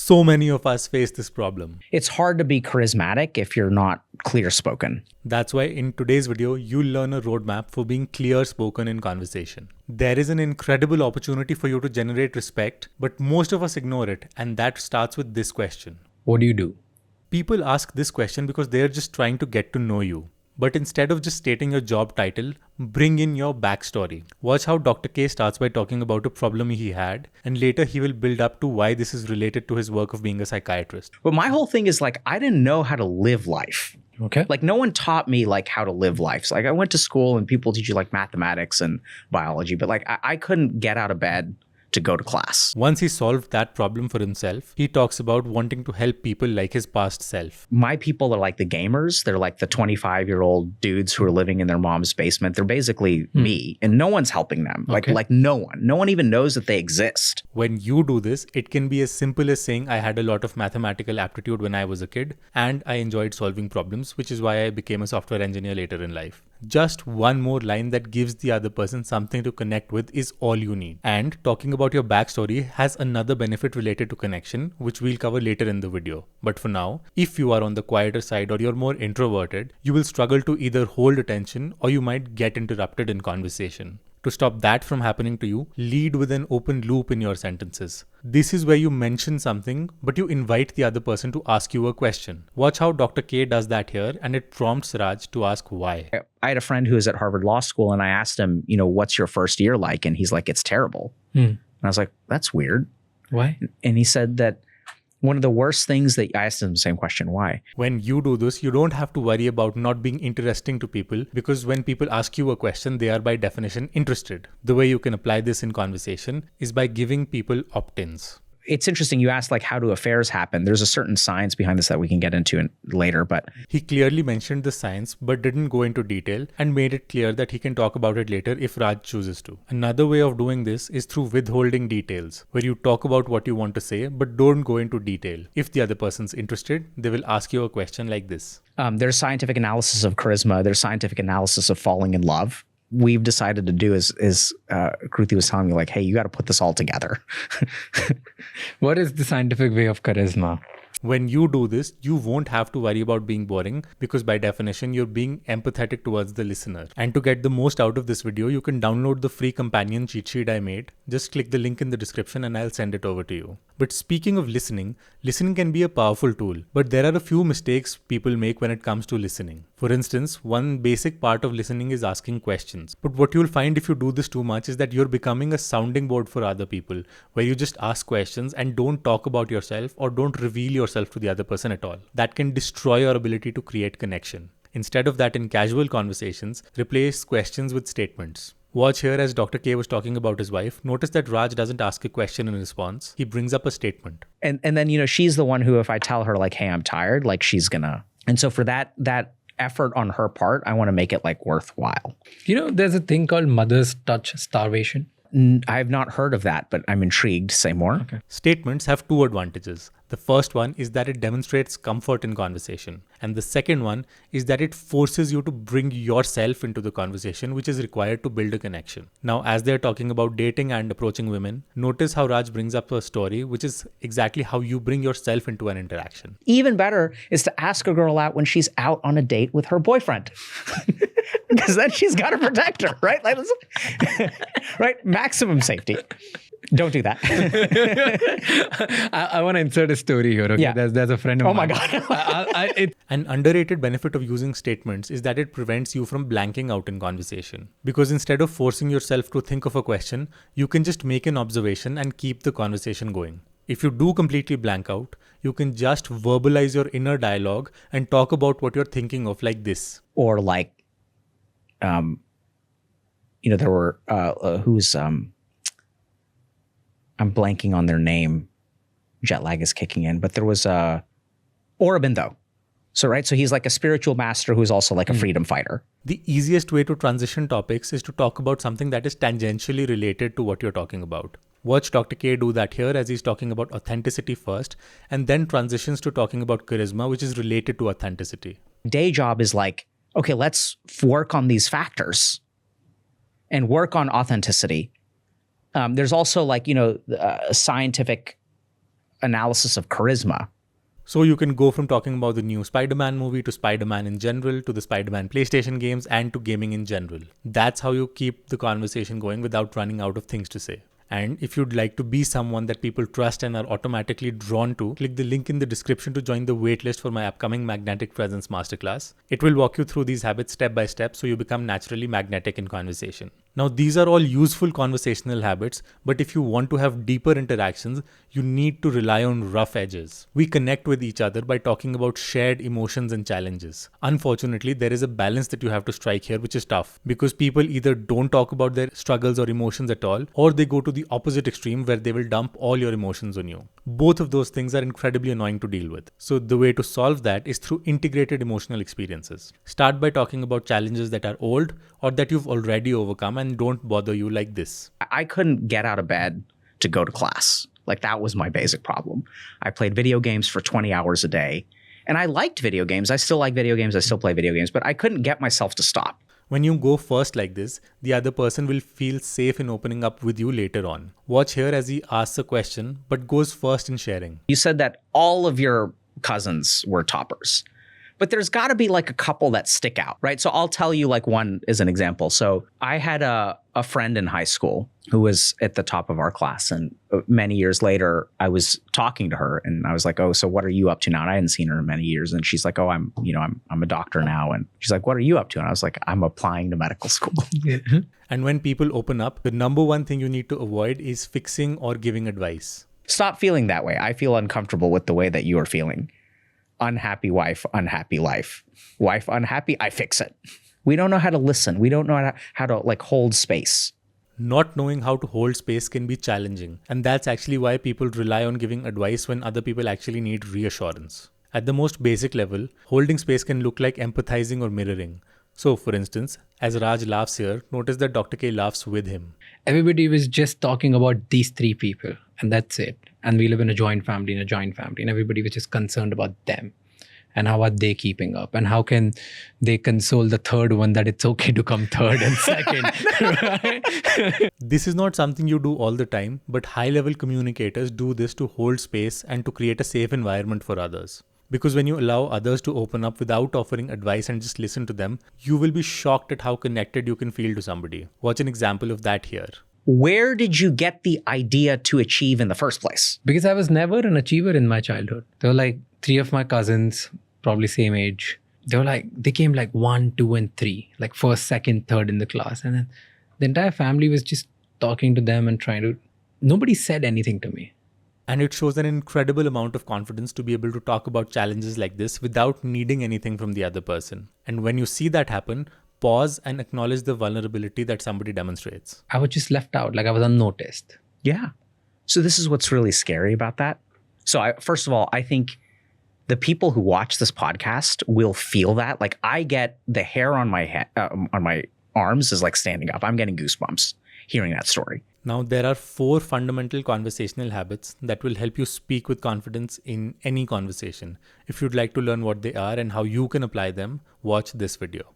So many of us face this problem. It's hard to be charismatic if you're not clear-spoken. That's why in today's video, you'll learn a roadmap for being clear-spoken in conversation. There is an incredible opportunity for you to generate respect, but most of us ignore it, and that starts with this question. What do you do? People ask this question because they're just trying to get to know you. But instead of just stating your job title, bring in your backstory. Watch how Dr. K starts by talking about a problem he had, and later he will build up to why this is related to his work of being a psychiatrist. But my whole thing is like, I didn't know how to live life. Okay. Like no one taught me like how to live life. So, like I went to school and people teach you like mathematics and biology, but like I couldn't get out of bed to go to class. Once he solved that problem for himself, he talks about wanting to help people like his past self. My people are like the gamers. They're like the 25-year-old dudes who are living in their mom's basement. They're basically me, and no one's helping them. Like no one. No one even knows that they exist. When you do this, it can be as simple as saying I had a lot of mathematical aptitude when I was a kid, and I enjoyed solving problems, which is why I became a software engineer later in life. Just one more line that gives the other person something to connect with is all you need. And talking about your backstory has another benefit related to connection, which we'll cover later in the video. But for now, if you are on the quieter side or you're more introverted, you will struggle to either hold attention or you might get interrupted in conversation. To stop that from happening to you, lead with an open loop in your sentences. This is where you mention something, but you invite the other person to ask you a question. Watch how Dr. K does that here, and it prompts Raj to ask why. I had a friend who was at Harvard Law School, and I asked him, you know, what's your first year like? And he's like, it's terrible. And I was like, that's weird. Why? And he said that one of the worst things that I asked him the same question, why? When you do this, you don't have to worry about not being interesting to people, because when people ask you a question, they are by definition interested. The way you can apply this in conversation is by giving people opt-ins. It's interesting. You asked like, how do affairs happen? There's a certain science behind this that we can get into later, but he clearly mentioned the science but didn't go into detail and made it clear that he can talk about it later if Raj chooses to. Another way of doing this is through withholding details, where you talk about what you want to say but don't go into detail. If the other person's interested, they will ask you a question like this. There's scientific analysis of charisma. There's scientific analysis of falling in love. We've decided to do is Kruti was telling me like, hey, you got to put this all together. What is the scientific way of charisma? When you do this, you won't have to worry about being boring, because by definition, you're being empathetic towards the listener. And to get the most out of this video, you can download the free companion cheat sheet I made. Just click the link in the description and I'll send it over to you. But speaking of listening can be a powerful tool, but there are a few mistakes people make when it comes to listening. For instance, one basic part of listening is asking questions. But what you'll find if you do this too much is that you're becoming a sounding board for other people, where you just ask questions and don't talk about yourself or don't reveal yourself to the other person at all. That can destroy your ability to create connection. Instead of that, in casual conversations, replace questions with statements. Watch here as Dr. K was talking about his wife. Notice that Raj doesn't ask a question in response. He brings up a statement. And then, you know, she's the one who, if I tell her like, hey, I'm tired, like she's gonna. And so for that effort on her part, I want to make it like worthwhile. You know, there's a thing called mother's touch starvation. I've not heard of that, but I'm intrigued. Say more. Okay. Statements have two advantages. The first one is that it demonstrates comfort in conversation. And the second one is that it forces you to bring yourself into the conversation, which is required to build a connection. Now, as they're talking about dating and approaching women, notice how Raj brings up a story, which is exactly how you bring yourself into an interaction. Even better is to ask a girl out when she's out on a date with her boyfriend. Because then she's got to protect her, right? Like, right? Maximum safety. Don't do that. I want to insert a story here. Okay? Yeah. There's a friend of mine. Oh my God. An underrated benefit of using statements is that it prevents you from blanking out in conversation. Because instead of forcing yourself to think of a question, you can just make an observation and keep the conversation going. If you do completely blank out, you can just verbalize your inner dialogue and talk about what you're thinking of like this. Or like, you know, there were, I'm blanking on their name. Jet lag is kicking in, but there was Aurobindo. So, right. So he's like a spiritual master who's also like a freedom fighter. The easiest way to transition topics is to talk about something that is tangentially related to what you're talking about. Watch Dr. K do that here as he's talking about authenticity first, and then transitions to talking about charisma, which is related to authenticity. Day job is like, okay, let's work on these factors and work on authenticity. There's also like, you know, scientific analysis of charisma. So you can go from talking about the new Spider-Man movie to Spider-Man in general, to the Spider-Man PlayStation games, and to gaming in general. That's how you keep the conversation going without running out of things to say. And if you'd like to be someone that people trust and are automatically drawn to, click the link in the description to join the waitlist for my upcoming Magnetic Presence Masterclass. It will walk you through these habits step by step so you become naturally magnetic in conversation. Now, these are all useful conversational habits, but if you want to have deeper interactions, you need to rely on rough edges. We connect with each other by talking about shared emotions and challenges. Unfortunately, there is a balance that you have to strike here, which is tough, because people either don't talk about their struggles or emotions at all, or they go to the opposite extreme where they will dump all your emotions on you. Both of those things are incredibly annoying to deal with. So the way to solve that is through integrated emotional experiences. Start by talking about challenges that are old or that you've already overcome and don't bother you, like this. I couldn't get out of bed to go to class. Like, that was my basic problem. I played video games for 20 hours a day, and I liked video games. I still like video games. I still play video games, but I couldn't get myself to stop. When you go first like this, the other person will feel safe in opening up with you later on. Watch here as he asks a question, but goes first in sharing. You said that all of your cousins were toppers, but there's got to be like a couple that stick out, right? So I'll tell you like one as an example. So I had a friend in high school who was at the top of our class. And many years later, I was talking to her and I was like, oh, so what are you up to now? And I hadn't seen her in many years. And she's like, oh, I'm a doctor now. And she's like, what are you up to? And I was like, I'm applying to medical school. And when people open up, the number one thing you need to avoid is fixing or giving advice. Stop feeling that way. I feel uncomfortable with the way that you are feeling. Unhappy wife, unhappy life. Wife unhappy, I fix it. We don't know how to listen. We don't know how to like hold space. Not knowing how to hold space can be challenging. And that's actually why people rely on giving advice when other people actually need reassurance. At the most basic level, holding space can look like empathizing or mirroring. So, for instance, as Raj laughs here, notice that Dr. K laughs with him. Everybody was just talking about these three people, and that's it. And we live in a joint family, and everybody was just concerned about them. And how are they keeping up? And how can they console the third one that it's okay to come third and second? Right? This is not something you do all the time, but high-level communicators do this to hold space and to create a safe environment for others. Because when you allow others to open up without offering advice and just listen to them, you will be shocked at how connected you can feel to somebody. Watch an example of that here. Where did you get the idea to achieve in the first place? Because I was never an achiever in my childhood. There were like three of my cousins, probably same age. They came like 1, 2, and 3, like first, second, third in the class. And then the entire family was just talking to them and nobody said anything to me. And it shows an incredible amount of confidence to be able to talk about challenges like this without needing anything from the other person. And when you see that happen, pause and acknowledge the vulnerability that somebody demonstrates. I was just left out, like I was unnoticed. Yeah. So this is what's really scary about that. So first of all, I think the people who watch this podcast will feel that. Like, I get the hair on my head, on my arms is like standing up. I'm getting goosebumps hearing that story. Now, there are 4 fundamental conversational habits that will help you speak with confidence in any conversation. If you'd like to learn what they are and how you can apply them, watch this video.